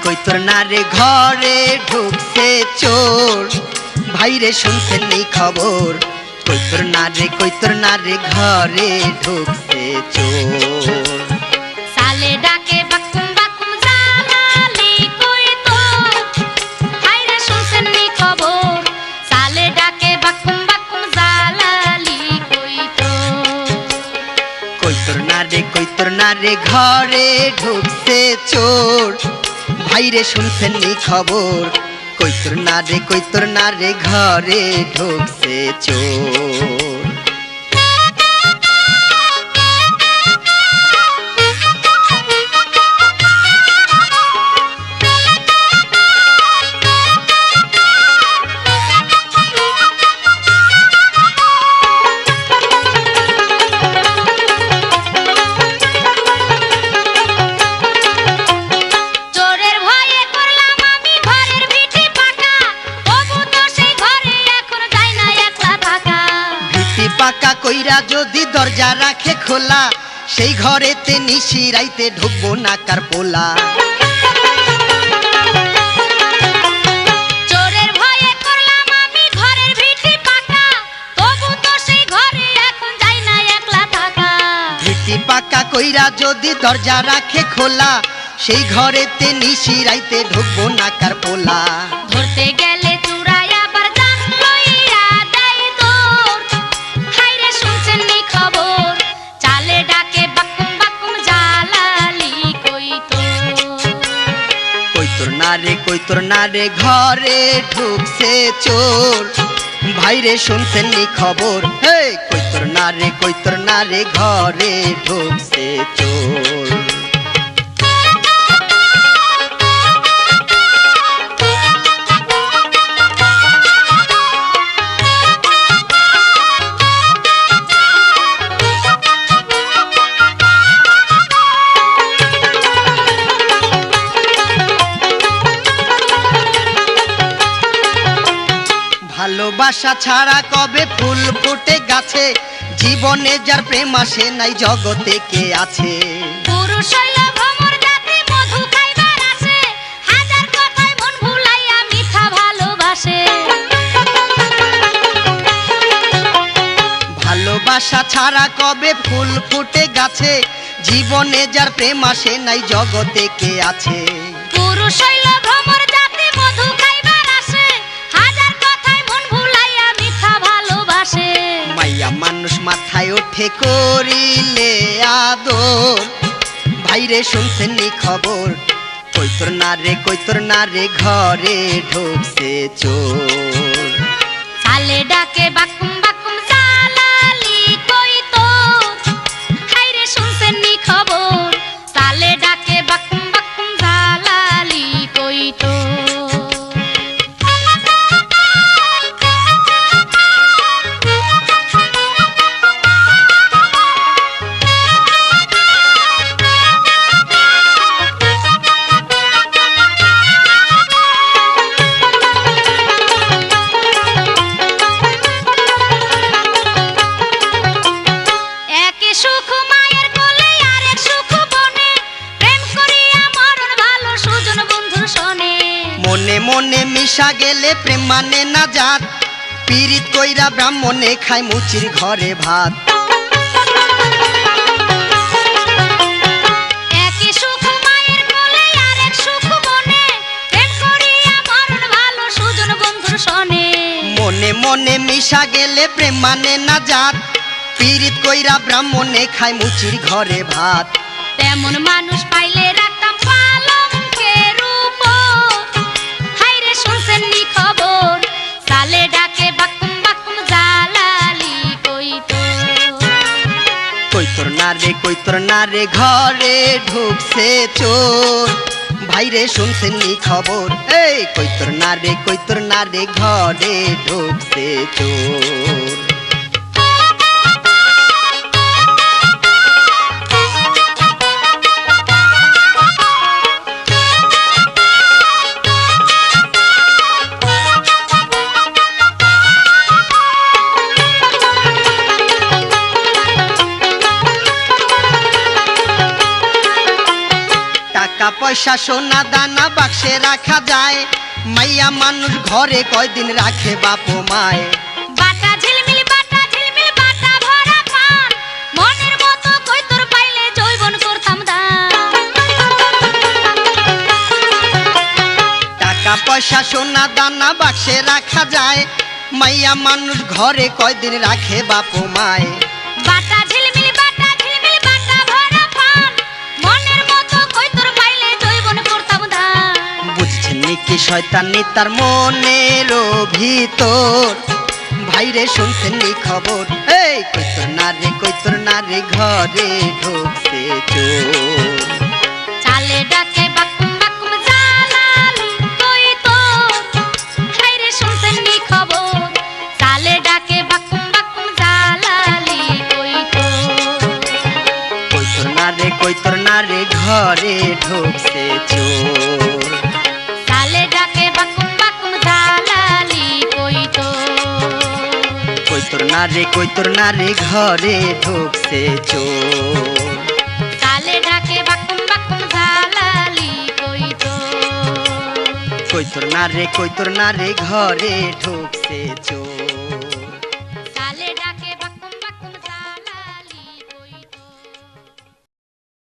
কৈতর না রে ঘরে ঢুকছে চোর, ভাইরে শুনছেন নি খবর। কৈতর না রে ঘরে ঢুকছে চোর। সালে ডাকে বাকুম বাকুম জালালি কৈতর, ভাইরে শুনছেন নি খবর। সালে ডাকে বাকুম বাকুম জালালি কৈতর। কৈতর না রে ঘরে ঢুকছে চোর, ভাইরে শুনছেন নি খবর। কৈতর না রে ঘরে ঢুকছে চোর। পাকা কইরা যদি দরজা রাখে খোলা, সেই ঘরেতে নিশি রাইতে ঢুকবো না কার পোলা। চোরের ভয়ে করলাম আমি ঘরের ভিটি পাকা, তবু তো সেই ঘরে এখন যাই না একলা থাকা। ভিটি পাকা কইরা যদি দরজা রাখে খোলা, সেই ঘরেতে নিশি রাইতে ঢুকবো না কার পোলা। ধরতে গেলে চুরাই আবার জান লইয়া দেয় দৌড়, হাইরে শুনছেন নি খবর। চালে ডাকে বাকুম বাকুম জালালি কৈতর। কৈতর না রে ঘরে ঢুকছে চোর, ভাইরে শুনছেন নি খবর। হে কৈতর না রে ঘরে ঢুকছে চোর। ভালোবাসা ছাড়া কবে ফুল ফুটে গাছে, জীবনে যার প্রেম আসে নাই জগতে কে আছে। পুরুষ হইল ভ্রমর জাতি মধু খাইবার আসে, হাজার কথায় মন ভুলাইয়া মিথ্যা ভালোবাসে। ভালোবাসা ছাড়া কবে ফুল ফুটে গাছে, জীবনে যার প্রেম আসে নাই জগতে কে আছে। পুরুষ হইল ভ্রমর জাতি মধু খাইবার আসে, হাজার কথায় মন ভুলাইয়া মিথ্যা ভালোবাসে। মাইয়া মানুষ মাথায় ওঠে করিলে আদর, ভাইরে শুনছেন নি খবর। কৈতর না রে ঘরে ঢুকছে চোর। সালে ডাকে বাকুম বাকুম জালালি কৈতর, হাইরে শুনছেন নি খবর। সালে ডাকে বাকুম বাকুম জালালি কৈতর। একে সুখ মায়ের কোলে আরেক সুখ বনে, প্রেম করিয়া মরণ ভালো সুজন বন্ধুর শোনে। মনে মনে মিশা গেলে প্রেম মানে না জাত, পীড়িত কইরা ব্রাহ্মণে খায় মুচির ঘরে ভাত। একে সুখ মায়ের কোলে আরেক সুখ বনে, প্রেম করিয়া মরণ ভালো সুজন বন্ধুর শোনে। মনে মনে মিশা গেলে প্রেম মানে না জাত, পীড়িত কইরা ব্রাহ্মণে খায় মুচির ঘরে ভাত। তেমন মানুষ পাইলে রাখতাম পালঙ্কের উপর, হাইরে শুনছেন নি খবর। সালে ডাকে বাকুম বাকুম জালালি কৈতর। কৈতর না রে ঘরে ঢুকছে চোর, ভাইরে শুনছেন নি খবর। এই কৈতর না রে ঘরে ঢুকছে চোর। টাকা পয়সা সোনা দানা বাক্সে রাখা যায়, মাইয়া মানুষ ঘরে কয়দিন রাখে বাপ মায়। বাটা ঝিলমিল বাটা ভরা পান, মনের মতো কই তোর পাইলে জৈবন করতাম দান। টাকা পয়সা সোনা দানা বাক্সে রাখা যায়, মাইয়া মানুষ ঘরে কয়দিন রাখে বাপ মায়। বাটা ঝিলমিল বাটা ভরা পান, মনের মতো কই তোর পাইলে জৈবন করতাম দান। বুঝছেন নাকি শয়তানি তার মনের ভিতর, ভাইরে শুনছেন নি খবর, এই কই তোর না রে ঘরে ঢুকছে চোর। চালে ডাকে বাকুম বাকুম জালালি কই তোর, হাইরে শুনছেন নি খবর। চালে ডাকে বাকুম বাকুম জালালি কই তোর। কই তোর না রে ঘরে ঢুকছে চোর। চালে ডাকে বাকুম বাকুম জালালি কই তোর। কই তোর না রে ঘরে ঢুকছে চোর। চালে ডাকে বাকুম বাকুম জালালি কই তোর। কই তোর না রে ঘরে ঢুকছে চোর।